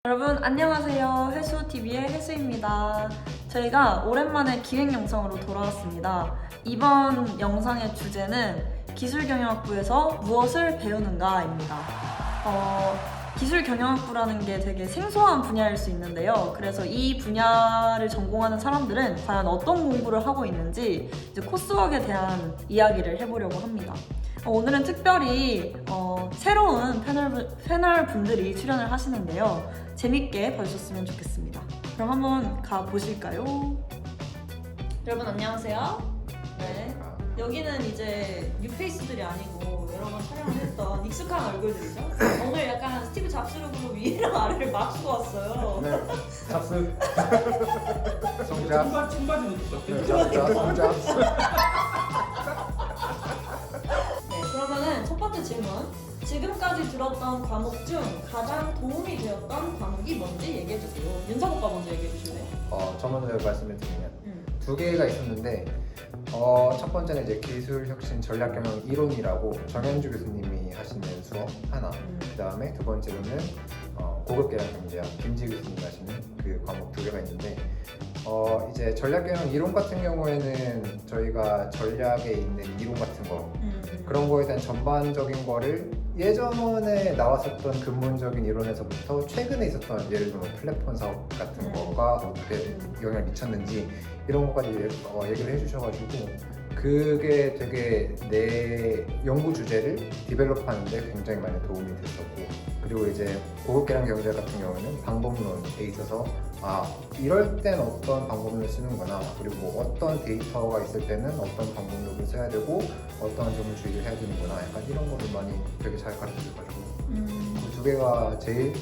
여러분 안녕하세요. 해수TV의 해수입니다. 저희가 오랜만에 기획 영상으로 돌아왔습니다. 이번 영상의 주제는 기술경영학부에서 무엇을 배우는가입니다. 기술경영학부라는 게 되게 생소한 분야일 수 있는데요. 그래서 이 분야를 전공하는 사람들은 과연 어떤 공부를 하고 있는지 이제 코스웍에 대한 이야기를 해보려고 합니다. 오늘은 특별히 새로운 패널 분들이 출연을 하시는데요. 재밌게 봐주셨으면 좋겠습니다. 그럼 한번 가보실까요? 여러분 안녕하세요. 네. 여기는 이제 뉴페이스들이 아니고 여러 번 촬영을 했던 익숙한 얼굴들이죠. 오늘 약간 스티브 잡스룩으로 위랑 아래를 맞추고 왔어요. 네, 잡스. 정잡. 청바지 놓고 네, 정잡. 네, 그러면은 첫 번째 질문. 지금까지 들었던 과목 중 가장 도움이 되었던 과목이 뭔지 얘기해주세요. 윤석 오빠 먼저 얘기해주실래요? 저 먼저 말씀을 드리면 두 개가 있었는데 첫 번째는 이제 기술혁신 전략경영 이론이라고 정현주 교수님이 하시는 수업 하나. 그다음에 두 번째로는 고급 계량 경제학 김지 교수님이 하시는 그 과목 두 개가 있는데 이제 전략경영 이론 같은 경우에는 저희가 전략에 있는 이론 같은 거 그런 거에 대한 전반적인 거를 예전에 나왔었던 근본적인 이론에서부터 최근에 있었던 예를 들면 플랫폼 사업 같은 거가 어떻게 영향을 미쳤는지 이런 것까지 얘기를 해주셔가지고 그게 되게 내 연구 주제를 디벨롭하는데 굉장히 많이 도움이 됐었고 그리고 이제 고급 계량 경제 같은 경우에는 방법론에 있어서 이럴 땐 어떤 방법론을 쓰는구나 그리고 어떤 데이터가 있을 때는 어떤 방법론을 써야 되고 어떤 점을 주의를 해야 되는구나 약간 이런 거를 많이 되게 잘 가르쳐줘가지고 그 두 개가 제일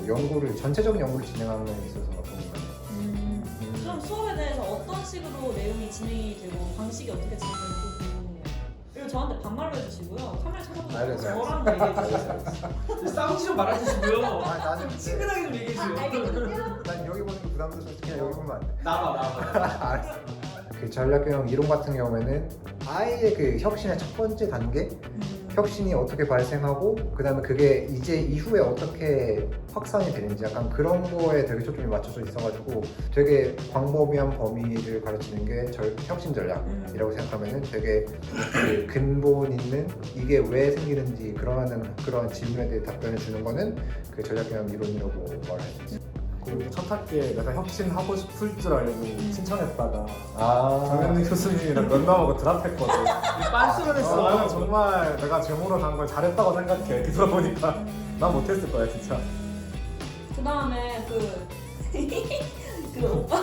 연구를 전체적인 연구를 진행하는 데 있어서 도움이 많이 됐어요. 그럼 수업에 대해서 어떤 식으로 내용이 진행이 되고 방식이 어떻게 진행되는지 궁금해요. 그리고 저한테 반말로 해주시고요. 카메라 찾아보시고 알겠어요. 저랑 얘기해주세요. 싸우지 좀 말아주시고요. 나는 친근하게 좀 얘기해주세요. 알겠거든요. 난 여기 보는 게 부담스러워서 그냥 여기 보면 안 돼. 나와. 알았어. 그 전략경영 이론 같은 경우에는 아예 그 혁신의 첫 번째 단계 혁신이 어떻게 발생하고 그 다음에 그게 이제 이후에 어떻게 확산이 되는지 약간 그런 거에 되게 초점이 맞춰져 있어가지고 되게 광범위한 범위를 가르치는 게 혁신 전략이라고 생각하면은 되게 그 근본 있는 이게 왜 생기는지 그런 질문에 대해 답변을 주는 거는 그 전략경영 이론이라고 말할 수 있어요. 그 첫 학기에 내가 혁신하고 싶을 줄 알고 신청했다가 아 정현희 교수님이랑 면담하고 드랍했거든. 빤스런 했어. 정말 내가 제모로 간 걸 잘했다고 생각해. 그러다 보니까 난 못했을 거야 진짜. 그 다음에 그 오빠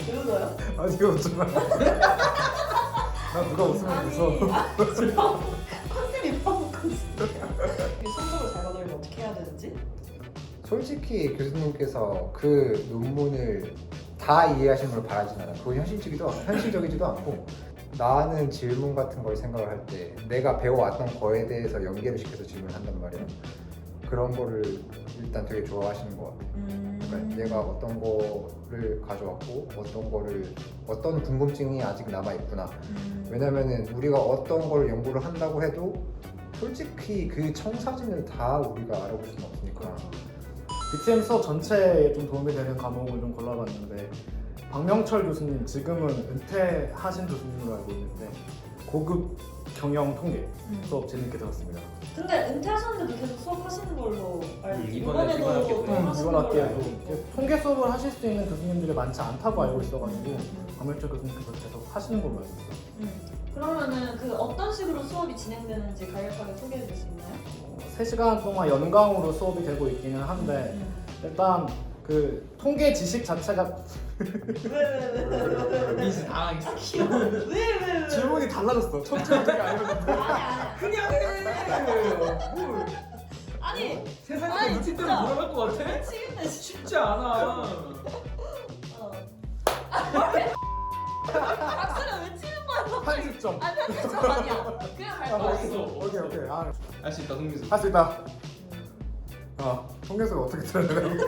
왜 웃어요? 아니 이거 웃지 마. 나 누가 웃으면 웃어. 컨셉이 너무 컨셉이야. 성적을 잘 받으려면 어떻게 해야 되는지? 솔직히 교수님께서 그 논문을 다 이해하시는 걸 바라진 않아. 그건 현실적이지도 않고 나는 질문 같은 걸 생각을 할 때 내가 배워왔던 거에 대해서 연계를 시켜서 질문을 한단 말이야. 그런 거를 일단 되게 좋아하시는 것 같아. 그러니까 얘가 어떤 거를 가져왔고 어떤 궁금증이 아직 남아있구나. 왜냐면은 우리가 어떤 걸 연구를 한다고 해도 솔직히 그 청사진을 다 우리가 알아볼 수는 없으니까. BTM 수업 전체에 좀 도움이 되는 과목을 좀 골라봤는데 박명철 교수님 지금은 은퇴하신 교수님으로 알고 있는데 고급 경영 통계 수업 재밌게 들었습니다. 근데 은퇴하셨는데도 계속 수업하시는 걸로 알고 이번 이번에도 학기에도. 또 하시는 이번 걸로 알고 학기에도 있고. 통계 수업을 하실 수 있는 교수님들이 많지 않다고 알고 있어가지고 박명철 교수님께서 계속 하시는 걸로 알고 있어요. 그러면은 그 어떤 식으로 수업이 진행되는지 간략하게 소개해 줄 수 있나요? 3시간 동안 연강으로 수업이 되고 있기는 한데 일단 그 통계 지식 자체가 왜? 미스 당황했어. 왜? 질문이 달라졌어. 첫째 되게 아니었는데 아니. 그냥 해. 뭘. 아니. 세상에 아니, 눈치 진짜. 때문에 돌아갈 것 같아? 미치겠네. 쉽지 않아. 박수는 왜 치는 거야? 편집점. 아니 편집점 아니야. 그냥 갈 거야. 알았어. 오케이. 할 수 있다, 흥미수. 할 수 있다. 통계수가 어떻게 들어야 되나?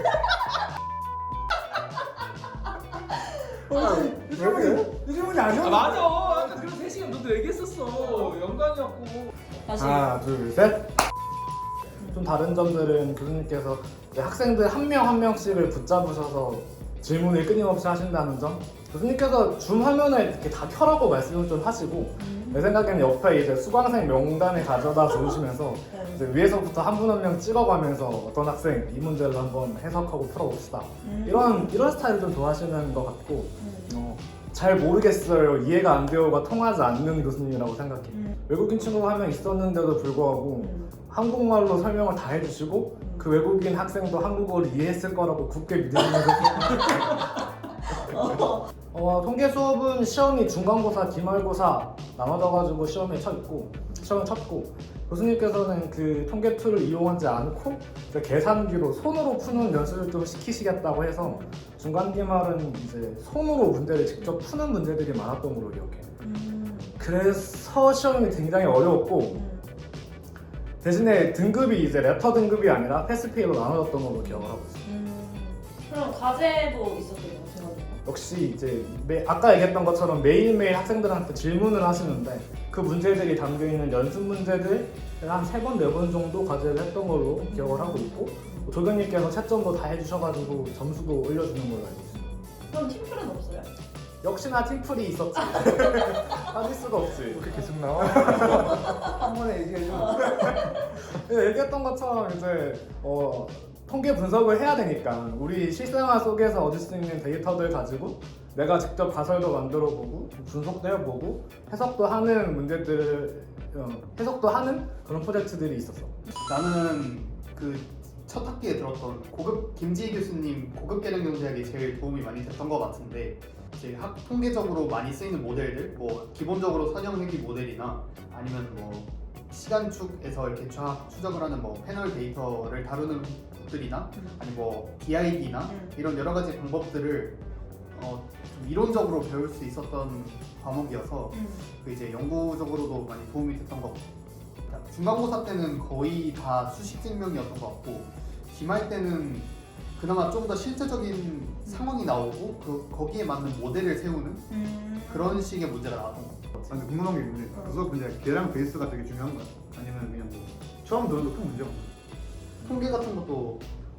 왜 그래? 이 질문이 아니야? 맞아. 아까 그런 3시간 너도 얘기했었어. 연관이었고. 다시. 하나, 둘, 셋. 좀 다른 점들은 교수님께서 이제 학생들 한 명 한 명씩을 붙잡으셔서 질문을 끊임없이 하신다는 점. 교수님께서 줌 화면을 이렇게 다 켜라고 말씀을 좀 하시고 내 생각에는 옆에 이제 수강생 명단을 가져다 주시면서 이제 위에서부터 한 분 한 명 찍어가면서 어떤 학생 이 문제를 한번 해석하고 풀어봅시다. 이런 스타일을 좀 좋아하시는 것 같고 잘 모르겠어요, 이해가 안 돼요가 통하지 않는 교수님이라고 생각해요. 외국인 친구가 한 명 있었는데도 불구하고 한국말로 설명을 다 해주시고 그 외국인 학생도 한국어를 이해했을 거라고 굳게 믿으시면서 통계 수업은 시험이 중간고사, 기말고사 나눠져가지고 시험에 쳤고 교수님께서는 그 통계 툴을 이용하지 않고 이제 계산기로 손으로 푸는 연습을 좀 시키시겠다고 해서 중간 기말은 이제 손으로 문제를 직접 푸는 문제들이 많았던 걸로 기억해요. 그래서 시험이 굉장히 어려웠고 대신에 등급이 이제 레터 등급이 아니라 패스페이로 나눠졌던 걸로 기억을 하고 있어요. 그럼 과제도 있었어요, 생각보다. 역시 이제 아까 얘기했던 것처럼 매일매일 학생들한테 질문을 하시는데 그 문제들이 담겨있는 연습 문제들 한 3번, 4번 정도 과제를 했던 걸로 기억을 하고 있고 조교님께서 채점도 다 해주셔가지고 점수도 올려주는 걸로 알고 있습니다. 그럼 팀플은 없어요? 역시나 팀플이 있었지. 빠질 수가 없지. 이렇게 계속 나와? 한 번에 얘기해줘. 얘기했던 것처럼 이제 통계 분석을 해야 되니까 우리 실생활 속에서 얻을 수 있는 데이터들 가지고 내가 직접 가설도 만들어보고 분석도 해보고 해석도 하는 문제들 해석도 하는 그런 프로젝트들이 있었어. 나는 그 첫 학기에 들었던 김지희 교수님 고급 계량 경제학이 제일 도움이 많이 됐던 것 같은데 이제 통계적으로 많이 쓰이는 모델들 뭐 기본적으로 선형회귀 모델이나 아니면 뭐 시간축에서 이렇게 추적을 하는 뭐 패널 데이터를 다루는 것들이나 아니 뭐 DID나 이런 여러 가지 방법들을 좀 이론적으로 배울 수 있었던 과목이어서 그 이제 연구적으로도 많이 도움이 됐던 것 같아요. 중간고사 때는 거의 다 수식 증명이었던 것 같고 기말 때는 그나마 좀 더 실제적인 상황이 나오고 거기에 맞는 모델을 세우는 그런 식의 문제가 나왔던 것 같아요. 근데 궁금한 게 있는데 그 수업 분야 계량 베이스가 되게 중요한 거야? 아니면 그냥 뭐 처음 들어도 큰 문제가 없나? 통계 같은 것도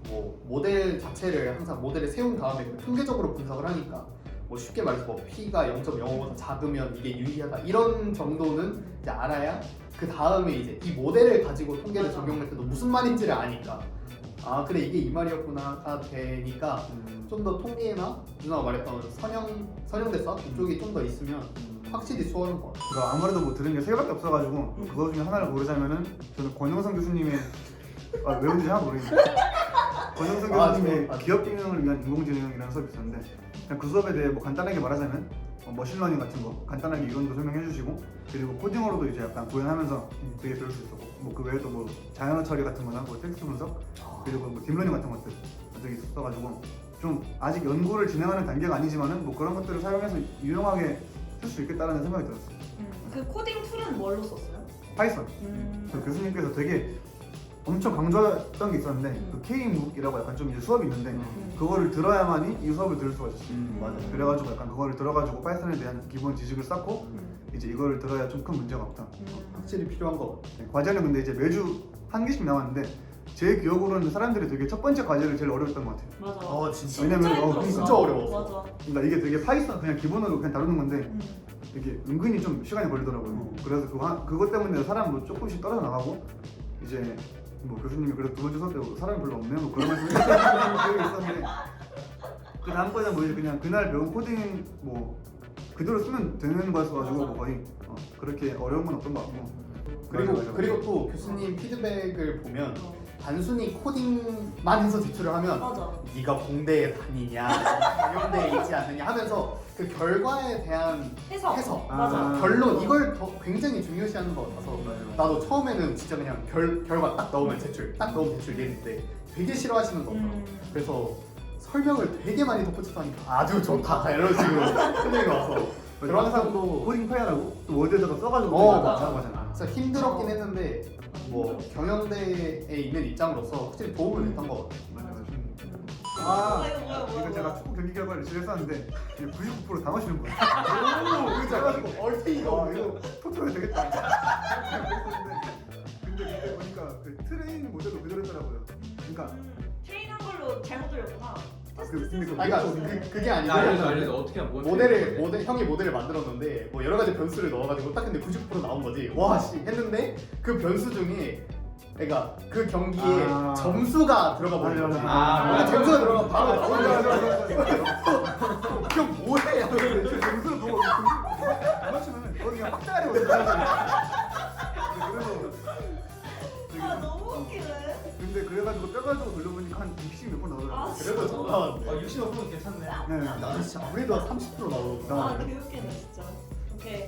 뭐 모델 자체를 항상 모델을 세운 다음에 통계적으로 분석을 하니까 뭐 쉽게 말해서 뭐 P가 0.05보다 작으면 이게 유리하다 이런 정도는 이제 알아야 그 다음에 이제 이 모델을 가지고 통계를 적용할 때도 무슨 말인지를 아니까 아 그래 이게 이 말이었구나가 되니까 좀 더 통계나 누나가 말했던 선형대사 이쪽이 좀 더 있으면 확실히 수월한 것 같아요. 그러니까 아무래도 뭐 들은 게 3개밖에 없어가지고 그거 중에 하나를 고르자면은 저는 권영선 교수님의 왜 온지 잘 모르겠는데 권영선 교수님의 기업 경영을 위한 인공지능이라는 수업이 있었는데 그냥 그 수업에 대해 뭐 간단하게 말하자면 머신러닝 같은 거 간단하게 이론도 설명해 주시고 그리고 코딩으로도 이제 약간 구현하면서 되게 배울 수 있었고 뭐 그 외에도 뭐 자연어 처리 같은 거나 뭐 텍스트 분석 그리고 뭐 딥러닝 같은 것들 되게 있었어가지고 좀 아직 연구를 진행하는 단계가 아니지만은 뭐 그런 것들을 사용해서 유용하게 쓸 수 있겠다는 생각이 들었어요. 그 코딩 툴은 뭘로 썼어요? 파이썬. 그 교수님께서 되게 엄청 강조했던 게 있었는데 그 K묵이라고 약간 좀 이제 수업이 있는데 그거를 들어야만이 이 수업을 들을 수가 있었어요. 맞아요. 그래가지고 약간 그거를 들어가지고 파이썬에 대한 기본 지식을 쌓고 이제 이거를 들어야 좀 큰 문제가 없다. 확실히 필요한 것 같아요. 네, 과제는 근데 이제 매주 한 개씩 나왔는데 제 기억으로는 사람들이 되게 첫 번째 과제를 제일 어려웠던 것 같아요. 맞아. 진짜. 왜냐면 힘들었어. 진짜 어려웠어. 맞아. 그러니까 이게 되게 파이썬 그냥 기본으로 그냥 다루는 건데 이게 은근히 좀 시간이 걸리더라고요. 그래서 그것 때문에 사람 뭐 조금씩 떨어져 나가고 이제 뭐 교수님이 그래도 두 번째 수업 때 사람이 별로 없네요. 뭐 그런 말씀 해주셨던 기억이 있었는데 그 다음번에 뭐 이제 그냥 그날 배운 코딩 뭐 그대로 쓰면 되는 거였어가지고 뭐 거의 그렇게 어려운 건 없던 것 같고 그리고 또 교수님 피드백을 보면 단순히 코딩만 해서 제출을 하면 맞아. 네가 공대에 다니냐, 경영대에 있지 않느냐 하면서 그 결과에 대한 해석, 맞아. 결론 이걸 더 굉장히 중요시하는 것 같아서 나도 처음에는 진짜 그냥 결과 딱 넣으면 제출, 딱 넣으면 제출 이랬는데 되게 싫어하시는 것 같아요. 그래서 설명을 되게 많이 덧붙여서 하니까 아주 좋다 이런 식으로 설명이 와서 그런 항상 상도 코딩 파일하고 또 워드에다가 써가지고 맞아. 하는 거잖아. 진짜 힘들었긴 했는데 뭐 경영대에 있는 입장으로서 확실히 도움을 됐던 것 같아요. 맞아. 이거 제가 축구 경기 결과를 지냈었는데 99% 다 마시는 거예요. 오, 그래가지고 얼탱이가 이거 토토해야 되겠다. 근데 근데 그때 보니까 그 트레이닝 모델도 그대로더라고요. 그러니까 트레이닝한 걸로 잘못 들렸구나. 근데 그 그러니까 그게 아니라 알려줘 어떻게 하면 형이 모델을 만들었는데 뭐 여러 가지 변수를 넣어가지고 딱 근데 90% 나온 거지. 와 씨 했는데 그 변수 중에 그러니까 그 경기에 아. 점수가 들어가 버린 거지. 맞아. 점수가 들어가 바로 맞아, 나오는 맞아, 거지. 맞아, 맞아. 그럼 뭐해? 근데 제 점수를 보고 안 맞추면 거의 그냥 빡대가리 오잖아. 아 너무 웃기네. 근데 그래가지고 뼈가지고 돌려보니까 한 60 몇 번 나오더라고. 아, 그래도 잘 나왔는데. 60%는 괜찮네. 네. 나는 진짜 아무래도 30% 나오고. 아 개웃기네 진짜. 오케이.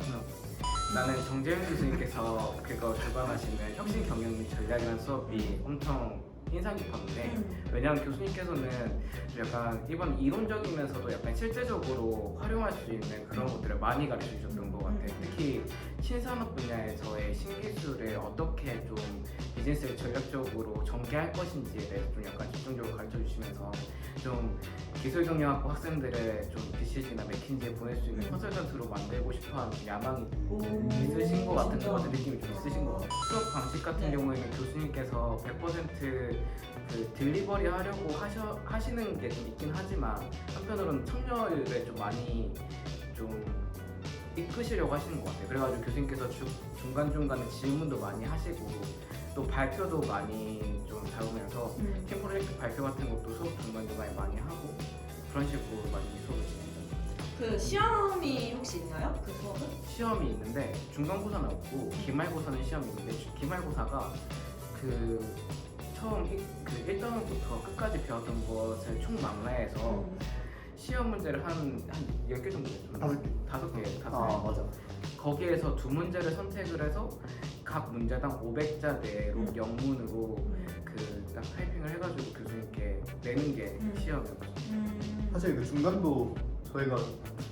나는 정재윤 교수님께서 그거 주관하시는 혁신 경영 및 전략이라는 수업이 엄청 인상 깊었는데 왜냐하면 교수님께서는 약간 이번 이론적이면서도 약간 실제적으로 활용할 수 있는 그런 것들을 많이 가르쳐 주셨던 것 같아요. 특히 신산업 분야에서의 신기술을 어떻게 좀 비즈니스를 전략적으로 전개할 것인지에 대해서 좀 약간 집중적으로 가르쳐 주시면서 좀 기술경영학부 학생들을 좀 BCG나 맥킨지에 보낼 수 있는 컨설턴트로 만들고 싶어하는 야망이 있으신 것 같은 그런 느낌이 좀 있으신 것 같아요. 수업 방식 같은 경우에는 교수님께서 100% 그 딜리버리 하려고 하시는 게 좀 있긴 하지만 한편으로는 참여를 좀 많이 좀 이끄시려고 하시는 것 같아요. 그래가지고 교수님께서 중간중간에 질문도 많이 하시고 또 발표도 많이 좀 잡으면서 팀 프로젝트 발표 같은 것도 수업 중간중간에 많이 하고 그런 식으로 많이 수업을 진행합니다. 그 시험이 혹시 있나요? 그 수업은? 시험이 있는데 중간고사는 없고 기말고사는 시험이 있는데 기말고사가 그 처음 그 1단원부터 끝까지 배웠던 것을 총망라해서 시험 문제를 한 10개 정도 냈죠. 5개. 아 맞아. 거기에서 두 문제를 선택을 해서 각 문제당 500자 내로 영문으로 그 딱 타이핑을 해가지고 교수님께 내는 게 시험이었어요. 사실 그 중간도 저희가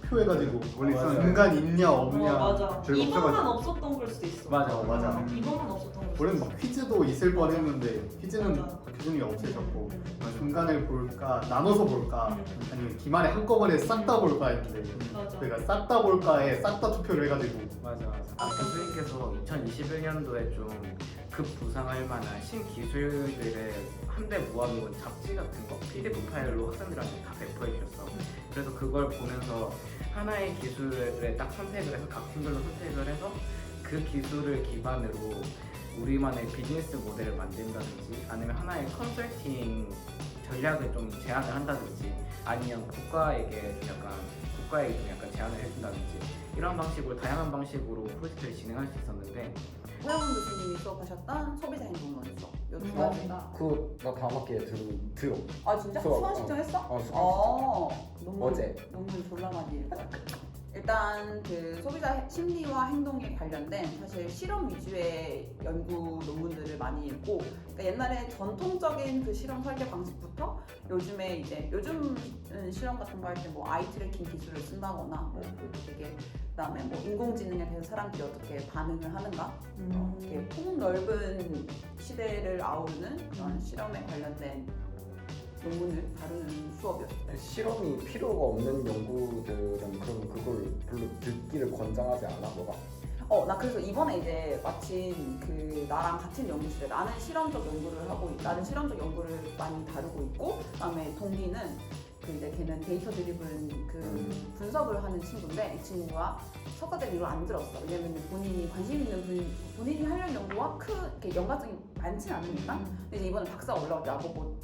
투표해가지고 원래 맞아. 있었는데. 중간 있냐 없냐. 맞아. 저희가 2번만 없어가지고. 없었던 걸 수도 있어. 맞아. 맞아. 2번만 없었던 걸 수도 원래는 있어. 막 퀴즈도 있을 뻔했는데 퀴즈는 맞아. 교수님이 없애셨고 음. 중간을 볼까 나눠서 볼까 아니면 기말에 한꺼번에 싹 다 볼까 했는데 맞아. 저희가 싹 다 볼까에 싹 다 투표를 해가지고 맞아. 교수님께서 2021년도에 좀 급부상할 만한 신기술들을 한데 모아놓은 잡지 같은 거 PDF 파일로 학생들한테 다 배포해 주셨어. 그래서 그걸 보면서 하나의 기술을 딱 선택을 해서 각 팀별로 선택을 해서 그 기술을 기반으로 우리만의 비즈니스 모델을 만든다든지 아니면 하나의 컨설팅 전략을 좀 제안을 한다든지 아니면 국가에게 좀 약간 제안을 해준다든지 이런 방식으로 다양한 방식으로 프로젝트를 진행할 수 있었는데 서영훈 교수님이 수업하셨던 소비자 행동론 수업 요두 가지가 그나 다음 학기에 들어. 아 진짜? 수업, 수강 신청했어? 수강 논문, 어제. 논문 졸라 많이 읽어. 일단 그 소비자 심리와 행동에 관련된 사실 실험 위주의 연구 논문들을 많이 읽고 그러니까 옛날에 전통적인 그 실험 설계 방식부터 요즘에 이제 요즘 실험 같은 거 할 때 뭐 아이 트래킹 기술을 쓴다거나 뭐 되게 그다음에 뭐 인공지능에 대해서 사람들이 어떻게 반응을 하는가 이렇게 폭넓은 시대를 아우르는 그런 실험에 관련된 논문을 다루는 수업이었어요. 실험이 필요가 없는 연구들은 그럼 그걸 별로 듣기를 권장하지 않아, 너가? 나 그래서 이번에 이제 마침 그 나랑 같은 연구실에 나는 실험적 연구를 하고 나는 실험적 연구를 많이 다루고 있고 그다음에 동기는 그 이제 걔는 데이터 드리븐 그 분석을 하는 친구인데 이 친구가 석사 때 이걸 안 들었어. 왜냐면 본인이 관심 있는 본인이 하려는 연구와 이렇게 연관성이 많진 않으니까. 근데 이제 이번에 박사 올라올 때 나보고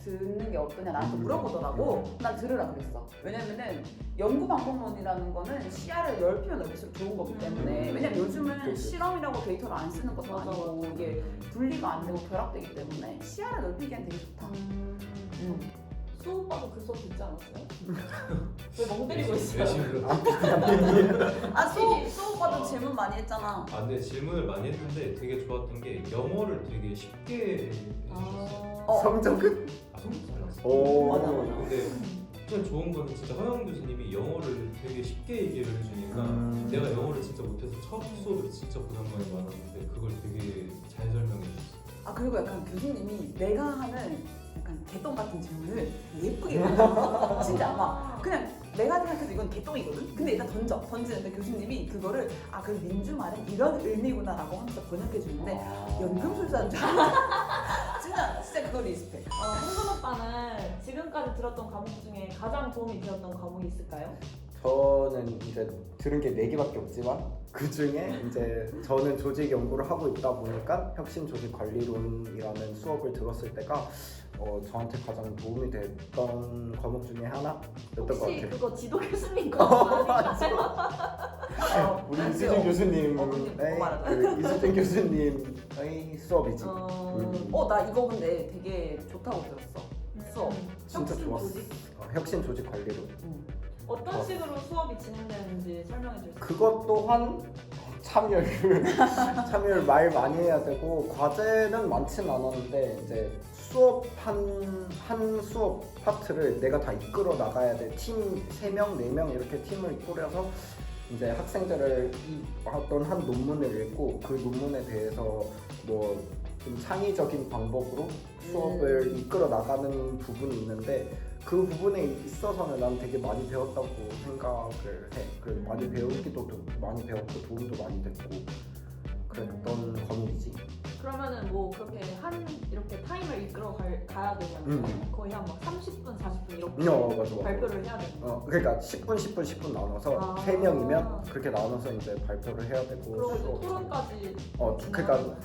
듣는 게 어떠냐 나한테 물어보더라고. 난 들으라 그랬어. 왜냐면은 연구 방법론이라는 거는 시야를 넓히면 넓힐수록 좋은 거기 때문에 왜냐면 요즘은 그치. 실험이라고 데이터를 안 쓰는 것도 아니고 이게 분리가 안 되고 결합되기 때문에 시야를 넓히기엔 되게 좋다. 수업 봐도 그 수업 듣지 않았어요? 왜 멍때리고 있어요? 열심히 들었어. 수업 봐도 질문 많이 했잖아. 아, 근데 질문을 많이 했는데 되게 좋았던 게 영어를 되게 쉽게 해주셨어요. 성적은? 성적 잘 났어. 오. 맞아. 근데 진짜 좋은 거는 진짜 허영 교수님이 영어를 되게 쉽게 얘기를 해주니까 내가 영어를 진짜 못해서 첫 수업에 진짜 부담감이 많았는데 그걸 되게 잘 설명해 주셨어. 그리고 약간 교수님이 내가 하는 약간 개똥 같은 질문을 예쁘게 해줘. 진짜 막 그냥 내가 생각해도 이건 개똥이거든? 근데 일단 던지는데 교수님이 그거를 아 그 민주 말은 이런 의미구나라고 하면서 번역해 주는데 연금술사인 줄 알았어. 진짜 그거 리스펙. 홍준 오빠는 지금까지 들었던 과목 중에 가장 도움이 되었던 과목이 있을까요? 저는 이제 들은 게 4개밖에 없지만 그 중에 이제 저는 조직 연구를 하고 있다 보니까 혁신 조직 관리론이라는 수업을 들었을 때가 저한테 가장 도움이 됐던 과목 중에 하나였던 것 혹시 같아요. 그거 지도 교수님 거 아닌가요? 우리 알지? 이수진 교수님의 그거 말하자. 그 이수진 교수님의 수업이지. 나 이거 근데 되게 좋다고 들었어. 수업. 진짜 혁신 좋았어. 조직? 혁신 조직 관리론. 어떤 식으로 수업이 진행되는지 설명해 주세요. 그것 또한 참여율 말 많이 해야 되고 과제는 많진 않았는데 이제 수업 한 수업 파트를 내가 다 이끌어 나가야 돼. 팀 3명, 4명 이렇게 팀을 꾸려서 이제 학생들을 어떤 한 논문을 읽고 그 논문에 대해서 뭐 좀 창의적인 방법으로 수업을 이끌어 나가는 부분이 있는데 그 부분에 있어서는 난 되게 많이 배웠다고 생각을 해. 그래서 많이 배우기도 많이 배웠고 도움도 많이 됐고 그랬던 과목이지. 그러면은 뭐 그렇게 이렇게 타임을 이끌어 가야 되면 거의 한 막 30분, 40분 이렇게 맞아. 발표를 해야 되는 거예요. 그러니까 10분 나눠서 3명이면 그렇게 나눠서 이제 발표를 해야 되고. 그리고 이제 토론까지. 그러니까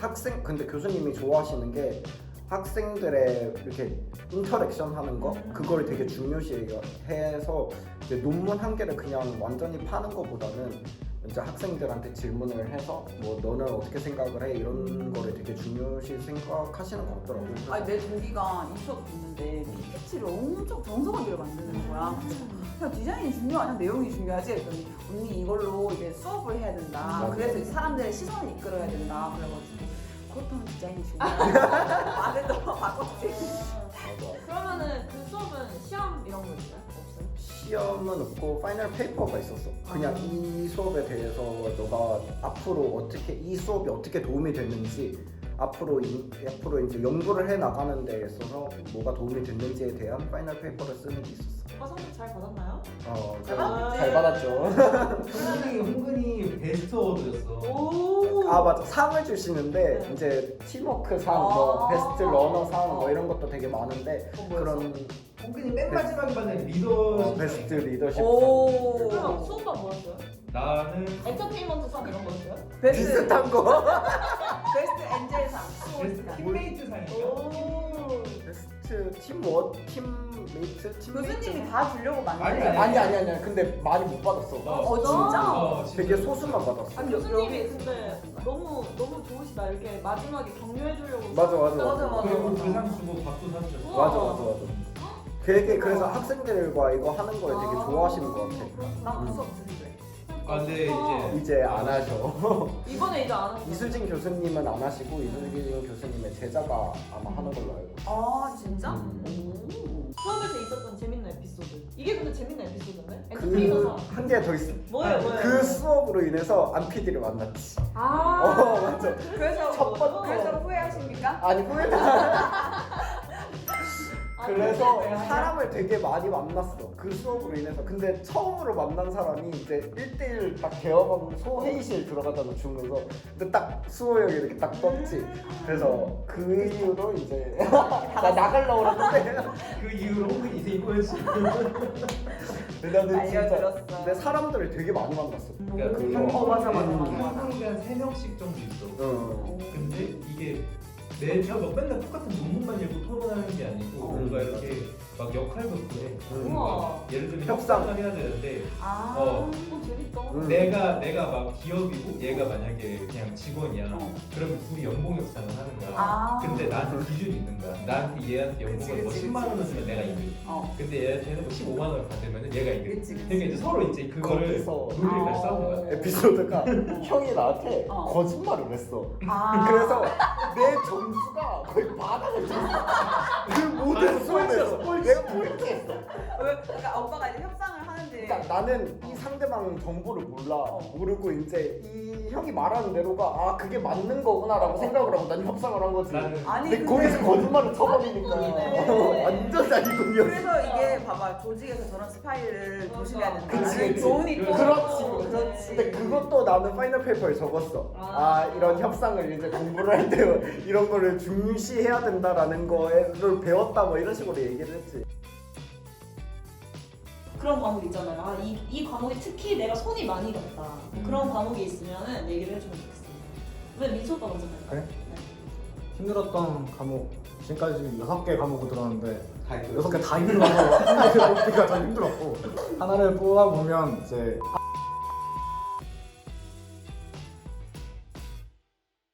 근데 교수님이 좋아하시는 게 학생들의 이렇게 인터랙션 하는 거 그걸 되게 중요시해서 이제 논문 한 개를 그냥 완전히 파는 것보다는 이제 학생들한테 질문을 해서 뭐 너는 어떻게 생각을 해 이런 거를 되게 중요시 생각하시는 것 같더라고요. 아니 내 동기가 이 수업 듣는데 PPT를 엄청 정성하게 만드는 거야. 그냥 디자인이 중요하냐 내용이 중요하지 했더니 언니 이걸로 이제 수업을 해야 된다. 그래서 이제 사람들의 시선을 이끌어야 된다. 그래가지고 그렇다면 디자인이 중요하다. 말을 또 바꿨지. 그러면은 그 수업은 시험 이런 거 있어요? 없어요? 시험은 없고 파이널 페이퍼가 있었어. 그냥 이 수업에 대해서 너가 앞으로 이 수업이 어떻게 도움이 됐는지 앞으로 이제 연구를 해 나가는 데 있어서 뭐가 도움이 됐는지에 대한 파이널 페이퍼를 쓰는 게 있었어. 오빠 성적 잘 받았나요? 잘 받았죠. 은근히 베스트 어워드였어. 오. 맞아. 상을 주시는데 이제 팀워크 상, 뭐 베스트 러너 상, 뭐 이런 것도 되게 많은데 그런 은근히 맨 마지막에 받는 리더. 베스트 리더십. 그럼 수업은 뭐였어요? 나는 엔터테인먼트 상 이런 거였어요? 비슷한 거. 베스트 엔젤상. 베스트 팀메이트 상이야. 오. 베스트 팀메이트 교수님이 다 주려고 만든 아니, 거야. 아니. 근데 많이 못 받았어. 진짜? 되게 소수만 받았어. 아니 교수님이 근데 너무 좋으시다. 이렇게 마지막에 격려해 주려고. 맞아. 그리고 그 상 주고 밥도 사주셨어. 맞아. 되게 그래서 학생들과 이거 하는 걸 되게 좋아하시는 것 같아. 나그 수업 들을래. 근데 이제 안 하셔. 이번에 이제 안 하죠. 이수진 교수님은 안 하시고 이수진 교수님의 제자가 아마 하는 걸로 알고 있어. 진짜? 수업에서 있었던 재밌는 에피소드. 이게 근데 재밌는 에피소드인데? 엔터테이너상. 한 개 더 있어. 뭐예요? 그 수업으로 인해서 안 PD를 만났지. 맞아. 그래서 첫 번째. 그래서 후회하십니까? 아니 후회도 그래서 사람을 되게 많이 만났어. 그 수업으로 인해서. 근데 처음으로 만난 사람이 이제 1대1 딱 대화방 소회의실 들어가다가 죽면서 근데 딱 수호 형이 이렇게 딱 떴지. 그래서 그 이후로 이제 나 나가려고 그랬는데 그 이후로 은근히 인생이 꼬였지. 나는 진짜 알려들었어. 근데 사람들을 되게 많이 만났어. 그러니까 맞아. 한 학년에 한 3명씩 정도 있어. 근데 이게 내가 막 맨날 똑같은 논문만 읽고 토론하는 게 아니고 뭔가 이렇게 막 역할도 해. 우와. 예를 들면 협상. 협상을 해야 되는데 재밌다. 내가 막 기업이고 얘가 만약에 그냥 직원이야. 그러면 둘이 연봉 협상을 하는 거야. 근데 나한테 기준이 있는 거야. 나한테 얘한테 연봉을 뭐 10만 원을 주면 내가 이겨. 근데 얘한테는 뭐 15만 원을 받으면 얘가 이겨. 그러니까 이제 서로 이제 그거를 거기서 논리를 같이 싸우는 거야. 에피소드가 형이 나한테 거짓말을 했어. 그래서 내 점수가 거의 바닥을 쳤어. 그 모든 수업에서 내가 포인트했어. 그러니까 오빠가 이제 협상을 하는데 당연하지. 그러니까 나는 이 상대방 정보를 몰라. 모르고 이제 이 형이 말하는 대로가 아 그게 맞는 거구나라고 생각을 하고 난 협상을 한 거지. 나는 아니 근데 근데 거기서 거짓말을 쳐버리니까 네. 완전 사기꾼이었어. 그래서 이게 봐봐 조직에서 저런 스파이를 조심해야 된다. 그치, 그치. 교훈이 또 그렇지. 그렇지. 근데 그것도 나는 파이널 페이퍼에 적었어. 아 이런 협상을 이제 공부를 할 때 이런 거를 중시해야 된다라는 거를 배웠다 뭐 이런 식으로 얘기를 했지. 그런 과목 있잖아요. 아, 이 과목이 특히 내가 손이 많이 갔다. 그런 과목이 있으면은 얘기를 해주면 좋겠습니다. 왜 민수 오빠 먼저 갈까요? 그래? 힘들었던 과목 지금까지 6개 과목을 들었는데 다 6개 다 힘들어서 한 개 뽑기가 좀 힘들었고 하나를 뽑아보면 이제